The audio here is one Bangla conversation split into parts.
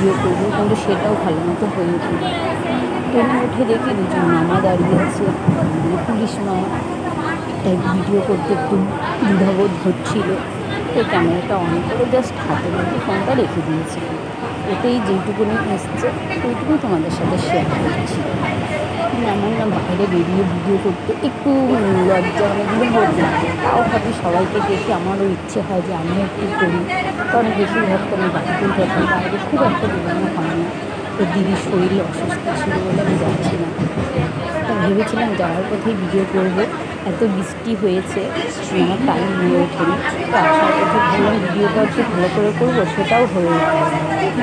ভিডিও করবো, কিন্তু সেটাও ভালো মতো হয়ে ওঠেনি। ট্রেনে উঠে দেখি দুজন মামা দাঁড়িয়ে আছে, মানে পুলিশ মামা। তাই ভিডিও করতে একটু দ্বিধাবোধ হচ্ছিল। তো ক্যামেরাটা অন করে জাস্ট হাতের মধ্যে ফোনটা রেখে দিয়েছিলাম। এতেই যেইটুকুনি এসছে ওইটুকুই তোমাদের সাথে শেয়ার করছি। আমার না বাইরে বেরিয়ে ভিডিও করতে একটু লজ্জা, মানে দ্বিধাবোধ লাগে। তাও ভাবি সবাইকে দেখে আমারও ইচ্ছে হয় যে আমিও একটু করি, কারণ বেশিরভাগ তো আমি বাড়িতেই থাকি, বাইরে খুব একটা বেরোনো হয় না। তো দিদির শরীর অসুস্থ ছিল বলে আমি যাচ্ছি না। তা ভেবেছিলাম যাওয়ার পথেই ভিডিও করব, এত বৃষ্টি হয়েছে আমার টাইম হয়ে ওঠেনি। তো আসার পথে ভাবলাম ভিডিওটা একটু ভালো করে করবো, সেটাও হয়ে ওঠে।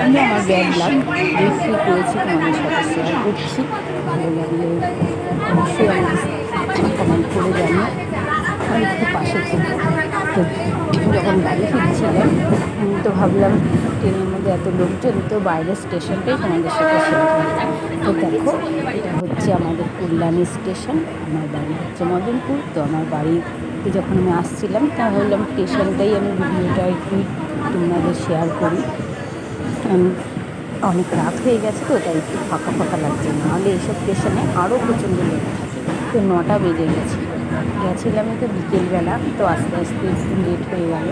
কিন্তু আমার ব্যাড লাক, রিসিভ করেছি, তোমাদের সাথে শেয়ার করছি। ভালো লাগলে অবশ্যই আমাকে কমেন্ট করে জানিও আর একটু পাশে থেকো। তো যখন বাড়ি ফিরছিলাম তো ভাবলাম ট্রেনের মধ্যে এত লোকজন, তো বাইরের স্টেশনটাই তোমাদের সাথে শেয়ার করি। তো দেখো, এটা হচ্ছে আমাদের কল্যাণী স্টেশন, আমার বাড়ি হচ্ছে মদনপুর। তো আমার বাড়িতে যখন আমি আসছিলাম তা ভাবলাম স্টেশনটাই আমি ভিডিওটা একটু তোমাদের শেয়ার করি। অনেক রাত হয়ে গেছে, তো তাই একটু ফাঁকা ফাঁকা লাগছে, নাহলে এইসব স্টেশনে আরও প্রচণ্ড লোক থাকে। তো 9টা বেজে গেছিলাম তো বিকেলবেলা, তো আস্তে আস্তে একটু লেট হয়ে গেল।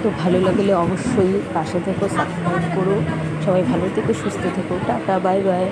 তো ভালো লাগলে অবশ্যই পাশে থেকো, সাবস্ক্রাইব করো। সবাই ভালো থেকো, সুস্থ থেকো, টাটা, বাই বাই।